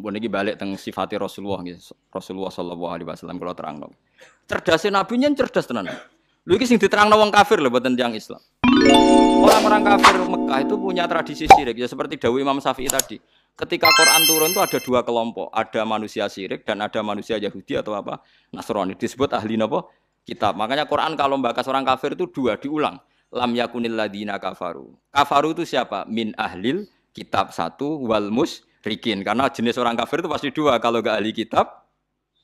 Mbok niki balik teng sifati Rasulullah nggih. Rasulullah sallallahu alaihi wasallam kula terangno. Cerdasé nabi nyen cerdas tenan. Lho iki sing diterangno wong kafir lho mboten tiyang Islam. Orang-orang kafir Mekah itu punya tradisi syirik ya seperti dawuh Imam Syafi'i tadi. Ketika Quran turun itu ada dua kelompok, ada manusia syirik dan ada manusia Yahudi atau apa Nasrani. Disebut ahli napa? Kitab. Makanya Quran kalau membahas orang kafir itu dua diulang. Lam yakunil ladina kafaru. Kafaru itu siapa? Min ahlil kitab satu wal musyrikin. Karena jenis orang kafir itu pasti dua. Kalau enggak ahli kitab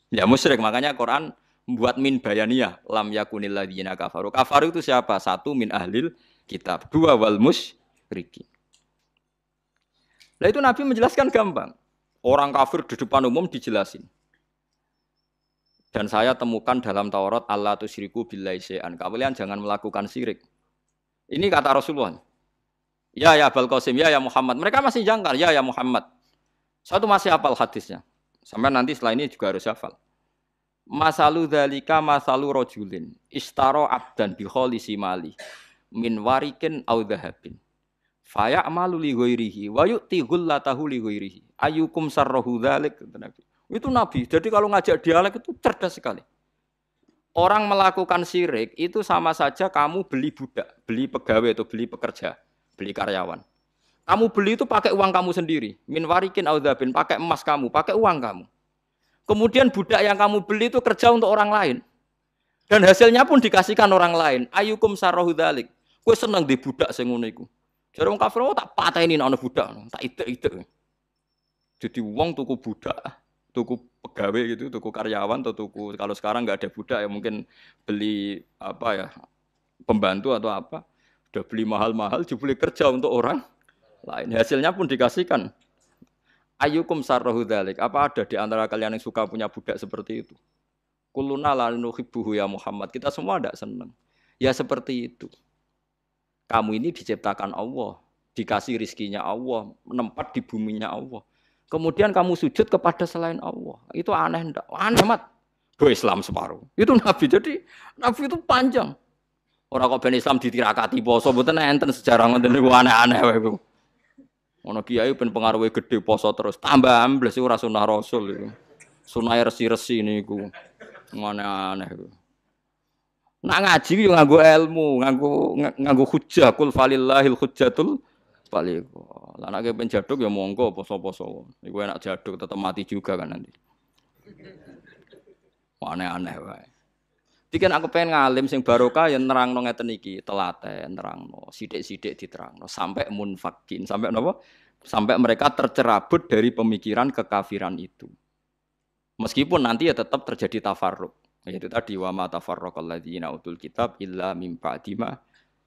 ya musyrik. Makanya Quran membuat min bayaniyah. Lam yakunil ladina kafaru. Kafaru itu siapa? Satu min ahlil kitab. Dua wal musyrikin. Nah itu Nabi menjelaskan gampang. Orang kafir di depan umum dijelasin. Dan saya temukan dalam Taurat Allah tusyriku billahi syai'an. Kalian jangan melakukan syirik. Ini kata Rasulullah. Ya Abul Qasim, ya Muhammad. Mereka masih jangkar, ya Muhammad. Satu masih hafal hadisnya. Sampai nanti setelah ini juga harus hafal. Masalu dzalika masalu rajulin istaro abdan bi khalisi mali min warikin aw dhahabin. Faya'malu li ghairihi wa yu'ti ghullatahu li ghairihi. Ayyukum sarrahu dzalik Nabi. Itu Nabi. Jadi kalau ngajak dialek itu cerdas sekali. Orang melakukan syirik itu sama saja kamu beli budak, beli pegawai atau beli pekerja, beli karyawan. Kamu beli itu pakai uang kamu sendiri. Min warikin aw dzabin, pakai emas kamu, pakai uang kamu. Kemudian budak yang kamu beli itu kerja untuk orang lain. Dan hasilnya pun dikasihkan orang lain. Ayyukum sarrahu dzalik. Kowe seneng di budak sing ngono iku. Jare wong kafir tak pateni ana budak, tak idek-idek. Jadi wong tuku budak, tuku pegawai gitu, tuku karyawan atau tuku kalau sekarang nggak ada budak ya mungkin beli apa ya pembantu atau apa, udah beli mahal-mahal dibeli kerja untuk orang lain. Hasilnya pun dikasihkan. Ayyukum sarrahu dzalik. Apa ada di antara kalian yang suka punya budak seperti itu? Kulluna la nuhibbuhu ya Muhammad. Kita semua tidak senang. Ya seperti itu. Kamu ini diciptakan Allah, dikasih rizkinya Allah, menempat di buminya Allah. Kemudian kamu sujud kepada selain Allah. Itu aneh enggak? Aneh mat. Do Islam separuh. Itu Nabi. Jadi Nabi itu panjang. Orang kok ben Islam ditirakati poso mboten enten sejarah ngoten niku aneh-aneh wae iku. Ono kiai ben pengaruhe gede poso terus tambah ambles ora sunah Rasul iku. Sunah resi-resi niku. Aneh-aneh iku. Nak ngaji yo nganggo ilmu, nganggo hujjah kul falillahil hujjatul baligh. Lah nek ben jaduk ya monggo poso-poso. Iku enak jaduk tetep mati juga kan nanti. Aneh-aneh wae. Diken aku pengen ngalim sing barokah ya nerangno ngeten iki, telaten nerangno, sithik-sithik diterangno sampai munfakin, sampai napa? Sampai mereka tercerabut dari pemikiran kekafiran itu. Meskipun nanti ya tetap terjadi tafarruq. Yaitu tadi wa ma tafarraqal ladzina utul kitab illa mim ba'di ma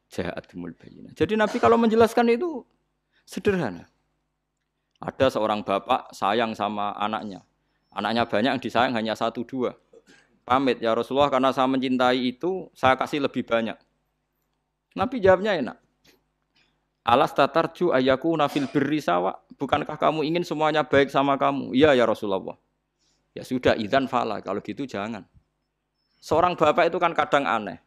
ja'atumul bayyinah. Jadi Nabi kalau menjelaskan itu sederhana. Ada seorang bapak sayang sama anaknya. Anaknya banyak yang disayang hanya 1, 2. Pamit ya Rasulullah karena saya mencintai itu saya kasih lebih banyak. Nabi jawabnya enak. Alas tatarju ayakuna fil birri sawa. Bukankah kamu ingin semuanya baik sama kamu? Iya ya Rasulullah. Ya sudah idzan fala kalau gitu jangan. Seorang bapak itu kan kadang aneh.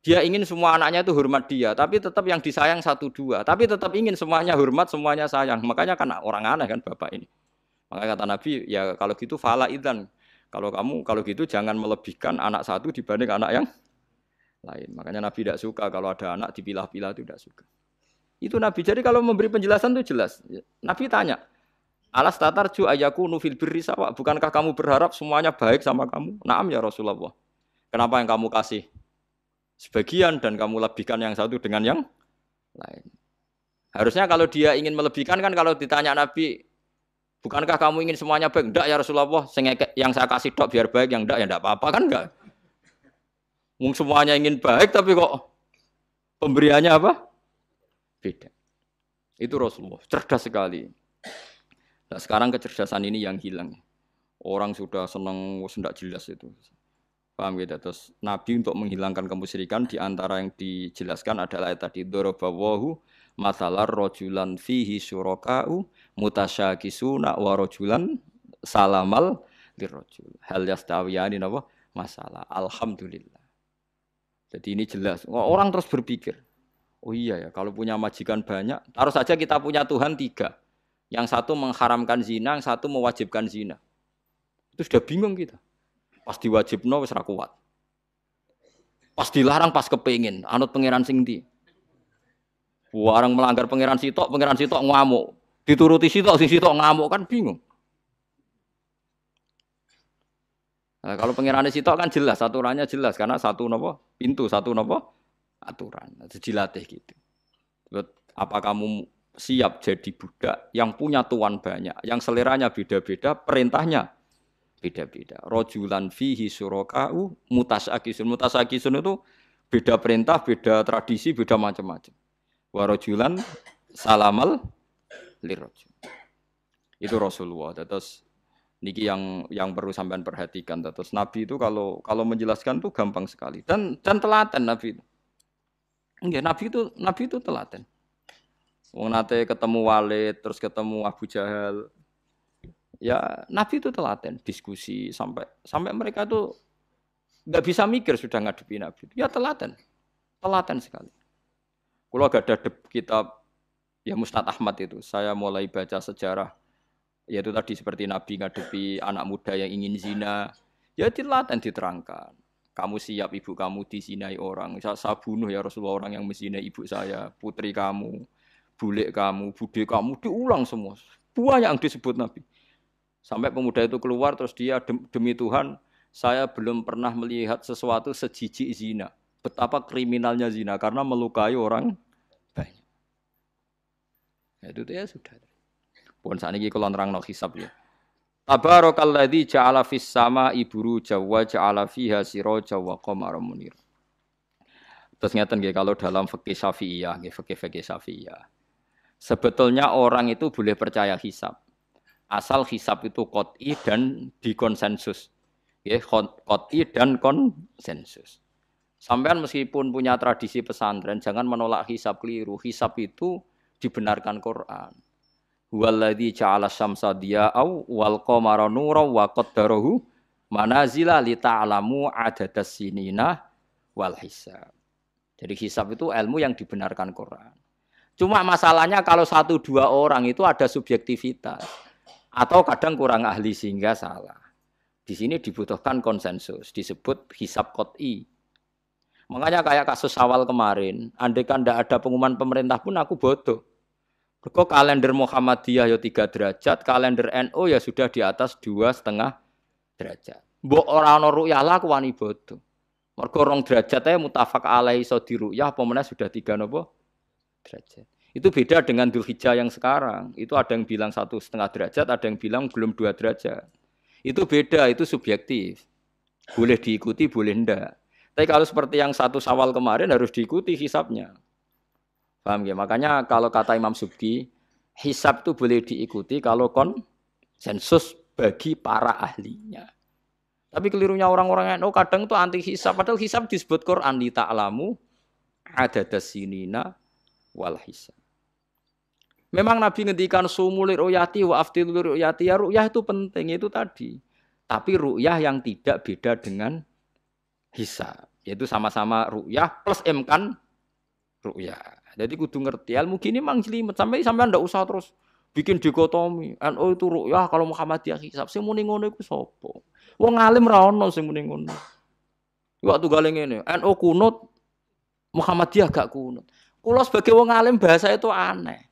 Dia ingin semua anaknya itu hormat dia, tapi tetap yang disayang 1, 2. Tapi tetap ingin semuanya hormat, semuanya sayang. Makanya kan orang aneh kan bapak ini. Makanya kata Nabi, ya kalau gitu fala idzan. Kalau gitu jangan melebihkan anak satu dibanding anak yang lain. Makanya Nabi tidak suka kalau ada anak dipilah-pilah itu tidak suka. Itu Nabi. Jadi kalau memberi penjelasan itu jelas. Nabi tanya, alas tatarju ayakunu fil birri sawa. Bukankah kamu berharap semuanya baik sama kamu? Naam ya Rasulullah. Kenapa yang kamu kasih sebagian dan kamu lebihkan yang satu dengan yang lain? Harusnya kalau dia ingin melebihkan kan kalau ditanya Nabi, bukankah kamu ingin semuanya baik? Enggak ya Rasulullah, yang saya kasih dok biar baik, yang enggak ya enggak apa-apa kan enggak. Semuanya ingin baik tapi kok pemberiannya apa? Beda. Itu Rasulullah, cerdas sekali. Nah, sekarang kecerdasan ini yang hilang. Orang sudah senang, tidak jelas itu. Paham gitu? Terus Nabi untuk menghilangkan kemusyrikan di antara yang dijelaskan adalah tadi dorobawahu masalah rojulan fihi syuraka'u mutasyakisuna wa rojulan salamal lirrojul. Hal yastawiyani napa? Masalah. Alhamdulillah. Jadi ini jelas. Orang terus berpikir, oh iya ya kalau punya majikan banyak, taruh saja kita punya Tuhan 3. Yang satu mengharamkan zina, yang satu mewajibkan zina. Itu sudah bingung kita. Pas diwajibno wis ra kuat. Pas dilarang pas kepengin, anut pangeran sing ndi. Warang melanggar pangeran sitok ngamuk. Dituruti sitok sing sitok ngamuk kan bingung. Nah, kalau pangerane sitok kan jelas, aturannya jelas karena satu napa? Pintu, satu napa? Aturan. Dilatih gitu. Apa kamu siap jadi budak yang punya tuan banyak, yang seleranya beda-beda, perintahnya beda-beda. Rajulan fihi syuraka'u mutasakisun. Mutasakisun itu beda perintah, beda tradisi, beda macam-macam. Wa rajulan salamal lirajul. Itu Rasulullah. Terus niki yang perlu sampean perhatikan. Terus Nabi itu kalau menjelaskan tuh gampang sekali dan telaten Nabi itu. Enggak, Nabi itu telaten. Wong nate ketemu Walid, terus ketemu Abu Jahal. Ya, Nabi itu telaten, diskusi sampai mereka tuh nggak bisa mikir sudah ngadepi Nabi. Ya telaten sekali. Kalau gak ada kitab ya Musnad Ahmad itu, saya mulai baca sejarah, yaitu tadi seperti Nabi ngadepi anak muda yang ingin zina, ya telaten diterangkan. Kamu siap ibu kamu dizinai orang, saya bunuh ya Rasulullah orang yang menzinai ibu saya, putri kamu, bule kamu, bude kamu, diulang semua. Banyak yang disebut Nabi. Sampai pemuda itu keluar terus dia demi Tuhan, saya belum pernah melihat sesuatu sejijik zina. Betapa kriminalnya zina karena melukai orang banyak. Ya, itu ya sudah. Pun saat ini kalau nerangno hisab ya. Tabarakalladzi ja'ala fis sama'i buruja wa ja'ala fiha siraja wa qamaran munir. Terus ngeten nggih kalau dalam fikih Syafi'iyah, nggih fikih Syafi'iyah. Sebetulnya orang itu boleh percaya hisab. Asal hisab itu qot'i dan dikonsensus. Ya, qot'i dan konsensus. Sampean meskipun punya tradisi pesantren, jangan menolak hisab keliru. Hisab itu dibenarkan Quran. Huwallazi ja'ala syamsa diya'au wal qamara nuran wa qaddarahu manazila li ta'lamu adadas sinina wal hisab. Jadi hisab itu ilmu yang dibenarkan Quran. Cuma masalahnya kalau 1-2 orang itu ada subjektivitas. Atau kadang kurang ahli sehingga salah. Di sini dibutuhkan konsensus, disebut hisab qot'i. Makanya kayak kasus Syawal kemarin, andai kan tidak ada pengumuman pemerintah pun aku bodoh. Kok kalender Muhammadiyah ya 3 derajat, kalender NU ya sudah di atas 2,5 derajat. Mbok ora ana ru'yah lah aku wani bodoh. Mergo 2 derajat ae mutafaq alaihi iso diru'yah apa meneh sudah 3 napa derajat. Itu beda dengan Dzulhijjah yang sekarang. Itu ada yang bilang 1,5 derajat, ada yang bilang belum 2 derajat. Itu beda, itu subjektif. Boleh diikuti, boleh enggak. Tapi kalau seperti yang 1 Syawal kemarin harus diikuti hisabnya. Paham ya? Makanya kalau kata Imam Subki, hisab itu boleh diikuti kalau konsensus bagi para ahlinya. Tapi kelirunya orang-orang yang kadang itu anti hisab. Padahal hisab disebut Quran li ta'lamu adadas sinina wal hisab. Memang Nabi ngendikan sumulir ru'yati wa aftilur ru'yati, ya ru'yah itu penting itu tadi. Tapi ru'yah yang tidak beda dengan hisab, yaitu sama-sama ru'yah plus imkan ru'yah. Jadi kudu ngerti ilmu gini mang jelimet sampai ndak usah terus bikin dikotomi. NU itu ru'yah kalau Muhammadiyah hisab. Sing muni ngono iku sapa? Wong alim ra ono sing muni ngono. Waktu gale ngene, NU kunut Muhammadiyah gak kunut. Kula sebagai wong alim bahasa itu aneh.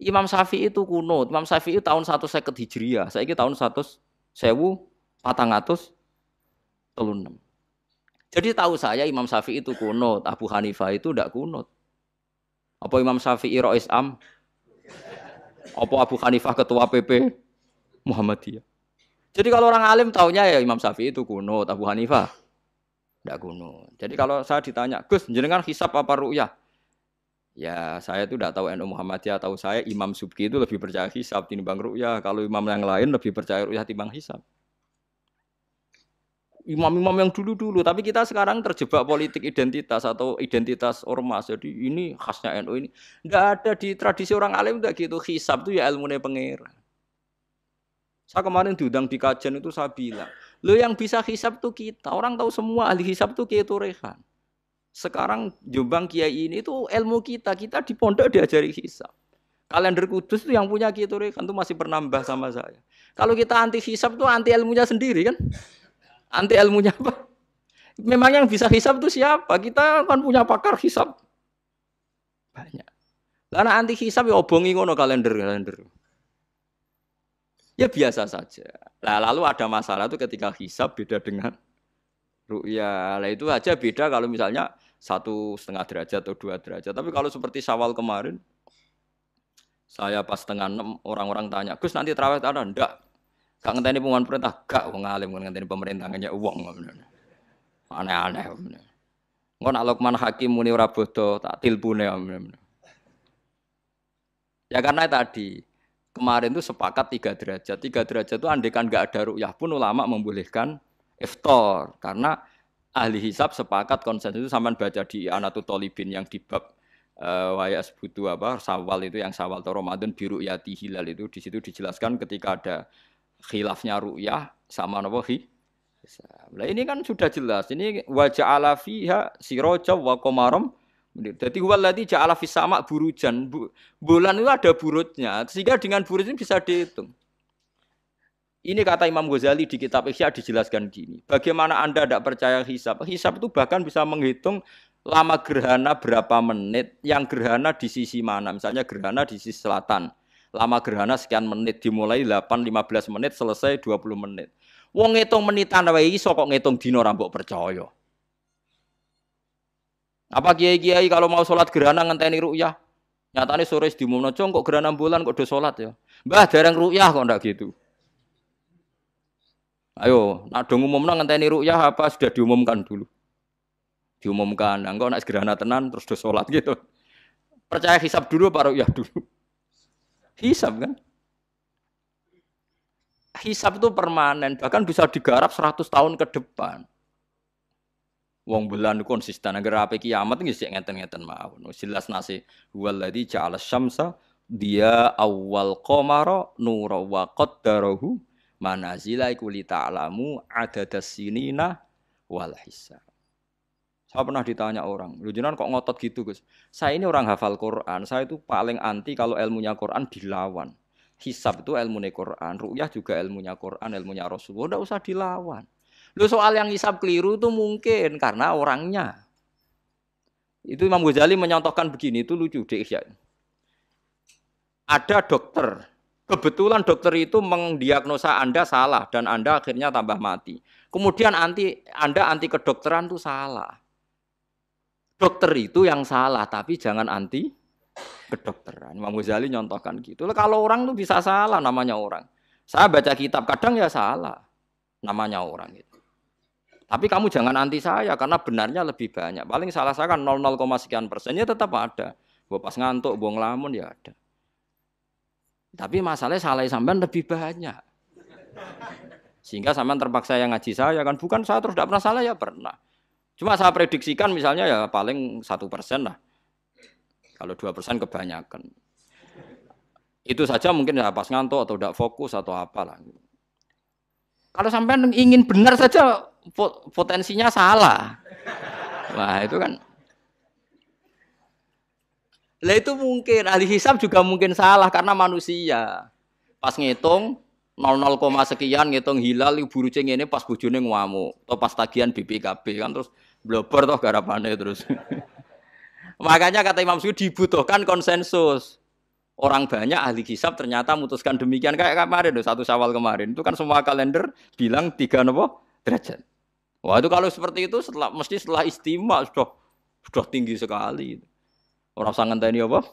Imam Syafi'i itu kunut. Imam Syafi'i tahun 150 Hijriah. Saiki tahun 1436. Jadi tahu saya Imam Syafi'i itu kunut, Abu Hanifah itu tidak kunut. Apa Imam Syafi'i Rais Am? Apa Abu Hanifah ketua PP Muhammadiyah? Jadi kalau orang alim taunya ya Imam Syafi'i itu kunut, Abu Hanifah tidak kunut. Jadi kalau saya ditanya, Gus, jenengan hisab apa ru'yah? Ya saya itu tidak tahu NU Muhammadiyah, tahu saya Imam Subki itu lebih percaya hisab timbang ru'yah. Kalau imam yang lain lebih percaya ru'yah timbang hisab. Imam-imam yang dulu-dulu, tapi kita sekarang terjebak politik identitas atau identitas ormas. Jadi ini khasnya NU ini. Tidak ada di tradisi orang alim tidak gitu. Hisab itu ya ilmunya pengira. Saya kemarin diundang di kajian itu saya bilang, lo yang bisa hisab itu kita. Orang tahu semua ahli hisab itu Kiai Turehan. Sekarang Jombang Kiai ini itu ilmu kita di pondok diajari hisab. Kalender kudus itu yang punya Ki Turikan itu masih penambah sama saya. Kalau kita anti hisab itu anti ilmunya sendiri kan? Anti ilmunya apa? Memang yang bisa hisab itu siapa? Kita kan punya pakar hisab banyak. Karena anti hisab ya obongi ngono kalender. Ya biasa saja. Nah, lalu ada masalah itu ketika hisab beda dengan ru'ya. Lah itu aja beda kalau misalnya 1,5 derajat atau 2 derajat. Tapi kalau seperti Syawal kemarin, saya pas setengah 6 orang-orang tanya, Gus nanti terawih ada? Enggak. Gak ngenteni pengumuman perintah, gak wong alim ngenteni pemerintah ngenyek uang. Aneh-aneh. Engko nak Luqman Hakim muni ora bodo tak tilpune. Ya karena tadi kemarin itu sepakat 3 derajat. 3 derajat itu andekan enggak ada ru'yah pun ulama membolehkan iftar karena ahli hisab sepakat konsensus itu sampean baca di Anatut Thalibin yang di bab wayas butuh apa Syawal itu yang Syawal atau Ramadan biru yati hilal itu di situ dijelaskan ketika ada khilafnya ru'yah sama napa Nah ini kan sudah jelas. Ini wa ja'ala fiha siraja wa qamaram. Jadi waladzi ja'ala fis sama burujan. Bulan itu ada burutnya. Sehingga dengan burut ini bisa dihitung. Ini kata Imam Ghazali di kitab Ihya dijelaskan gini. Bagaimana Anda tidak percaya hisab? Hisab itu bahkan bisa menghitung lama gerhana berapa menit, yang gerhana di sisi mana. Misalnya gerhana di sisi selatan. Lama gerhana sekian menit, dimulai 8-15 menit, selesai 20 menit. Wong ngitung menitan wae iso kok ngitung dina ora mbok percaya. Apa kiai-kiai kalau mau sholat gerhana ngenteni ru'yah? Nyatane sore diumumno kok gerhana bulan kok do sholat ya. Mbah dereng ru'yah kok ndak gitu. Ayo, nak do ngumumno ngenteni ru'yah apa sudah diumumkan dulu. Diumumkan, engko nek gerhana tenan terus do sholat gitu. Percaya hisab dulu apa ru'yah dulu? Hisab kan? Hisab itu permanen, bahkan bisa digarap 100 tahun ke depan. Wong bulan konsisten, agar apa kiamat nggih sik ngeten-ngeten mawon. Jelas nase waladzi ja'ala syamsa dia awal qamara nura wa qaddarahu manazila iku li ta'lamu adadas sinina wal hisab. Saya pernah ditanya orang, "Lho jenengan kok ngotot gitu, Gus?" Saya ini orang hafal Quran, saya itu paling anti kalau ilmunya Quran dilawan. Hisab itu ilmunya Quran, ru'yah juga ilmunya Quran, ilmunya Rasulullah, tidak usah dilawan. Loh soal yang hisab keliru itu mungkin karena orangnya. Itu Imam Ghazali menyontohkan begini, itu lucu deh ya. Ada dokter, kebetulan dokter itu mendiagnosa Anda salah dan Anda akhirnya tambah mati. Kemudian Anda anti kedokteran itu salah. Dokter itu yang salah, tapi jangan anti kedokteran. Imam Ghazali nyontohkan gitu. Kalau orang tuh bisa salah namanya orang. Saya baca kitab kadang ya salah namanya orang itu. Tapi kamu jangan anti saya karena benarnya lebih banyak. Paling salah saya kan 0, sekian persennya tetap ada. Gua pas ngantuk, buang lamun ya ada. Tapi masalahnya salah sampean lebih banyak. Sehingga sampean terpaksa yang ngaji saya kan bukan saya terus tidak pernah salah ya pernah. Cuma saya prediksikan misalnya ya paling 1% lah. Kalau 2% kebanyakan. Itu saja mungkin ya pas ngantuk atau tidak fokus atau apalah. Kalau sampai ingin benar saja potensinya salah. Wah itu kan. Lah itu mungkin ahli hisab juga mungkin salah karena manusia. Pas ngitung 00, sekian ngitung hilal buruce ngene pas bojone ngamuk atau pas tagihan BPKB kan terus blober toh garapane terus. Makanya kata Imam Suyuti dibutuhkan konsensus. Orang banyak ahli hisab ternyata memutuskan demikian kayak kemarin 1 Syawal kemarin. Itu kan semua kalender bilang 3 derajat. Wah itu kalau seperti itu mesti setelah istimewa sudah tinggi sekali. Orang sangat ngenteni apa?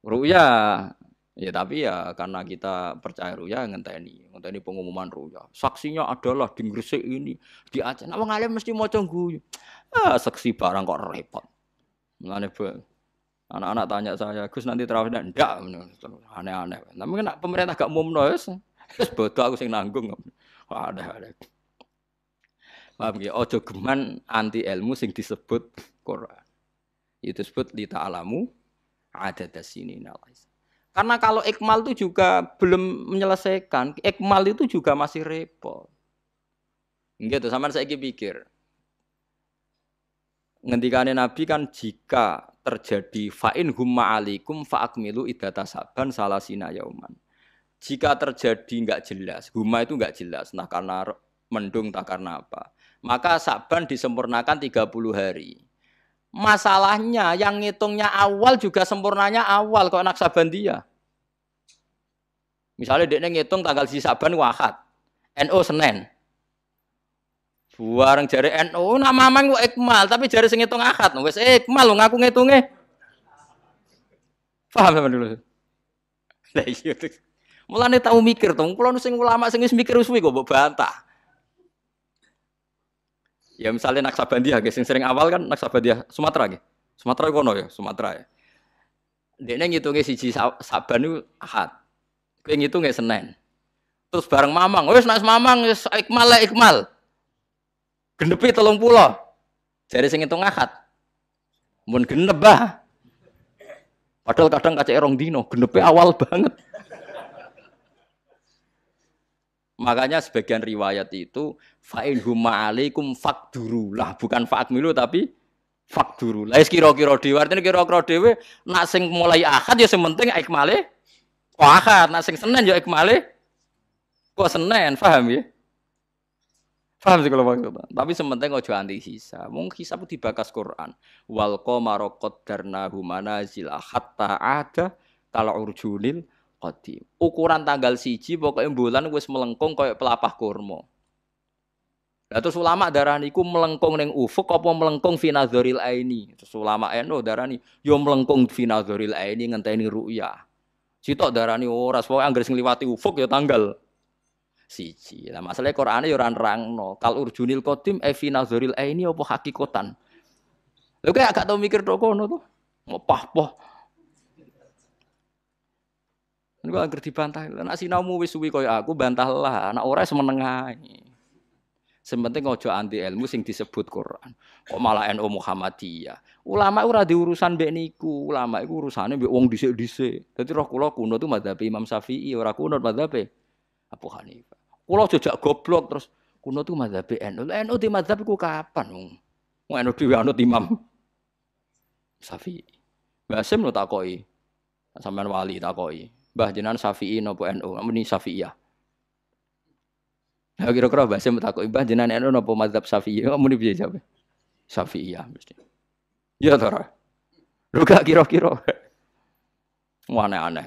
Ru'yah. Ya tapi ya karena kita percaya ru'yah ngenteni pengumuman ru'yah. Saksinya adalah di Gresik ini, di Aceh. Nah wong alim mesti maca guyu. Saksi barang kok repot. Mulane anak-anak tanya saya, Gus nanti terawih ndak? Aneh-aneh. Tapi kan pemerintah gak umumno wis bodoh aku sing nanggung. Ada. Paham nggih? Aja geman anti ilmu sing disebut Quran. Itu disebut li ta'lamu adadas sinina. Karena kalau ikmal itu juga belum menyelesaikan, ikmal itu juga masih repot. Nggih to, sampean saiki pikir. Ngendikane Nabi kan jika terjadi fa'in humma alikum fa'akmilu iddata saban salasina yauman. Jika terjadi enggak jelas, humma itu enggak jelas, nah karena mendung tak karena apa. Maka saban disempurnakan 30 hari. Masalahnya yang ngitungnya awal juga sempurnanya awal kok Naksabandia. Misalnya dia ngitung tanggal si Saban Ahad, NU Senin. Buareng jari NU nama mang kok ikmal, tapi jari sing ngitung Ahad, wis ikmal ngaku ngitunge. Paham sampean dulu. Lah iya. Mulane tau mikir to, kula sing ulama sing wis mikir suwi kok mbok bantah. Ya misalnya Naksabandia, sing sering awal kan Naksabandia Sumatera nggih. Sumatera kono ya, Sumatera ya. Dekne ngitunge siji Saban itu Ahad. Kowe ngitunge Senin. Terus bareng Mamang, wis nek Mamang wis ikmal le ikmal. Genepi 30. Jare sing ngitung Ahad. Mun genep bah. Padahal kadang kacek rong dino, genepe awal banget. Makanya sebagian riwayat itu fa'in huma alaikum fakduru lah, bukan fa'akmilu tapi fakduru. Lah kira-kira dhewe artine kira-kira dhewe nak sing mulai Ahad ya sing penting ikmale kok Ahad, nak sing Senin ya ikmale kok Senin, paham ya? Paham sih kalau maksudnya. Tapi sementing ojo anti hisab. Wong hisab dibakas Quran. Wal qamara qaddarnahu manazila hatta ada kal urjunil qadim. Ukuran tanggal 1 pokoke bulan wis melengkung koyo pelapah kurma. Lah terus ulama darani iku melengkung ning ufuk apa melengkung fi nazaril aini. Terus ulama eno darani yo melengkung fi nazaril aini ngenteni ru'yah. Sitok darani ora pokoke anggere sing liwati ufuk ya tanggal 1. Lah masalahe Qur'ane ya ora nerangno. Kal urjunil qadim fi nazaril aini apa hakikatan. Lha kok gak tau mikir tok kono to. Ngopah-poh. Niku anggere dibantah. Nek sinaumu wis suwi kaya aku bantahlah, anak ora semeneng ae. Sementing ojo anti ilmu sing disebut Quran. Kok malah NU Muhammadiyah. Ulama ora di urusan mbek niku. Ulama iku urusane mbek wong dhisik-dhisik. Dadi roh kula kuno tu madzhab Imam Syafi'i, ora kuno madzhab Abu Hanifah. Kula jejak goblok terus kuno tu madzhab NU. NU di madzhab iku kapan wong? Wong NU dhewe anut Imam Syafi'i. Mbah Sim lo takoki. Sampeyan wali takoki. Mbah jenengan Syafi'i napa NU? Muni Syafi'iyah. Ya kira-kira Mbah Sim takoki Mbah jenengan NU napa mazhab Syafi'i? Muni piye jawab? Syafi'iyah mesti. Ya to ora. Lho gak kira-kira. Aneh-aneh.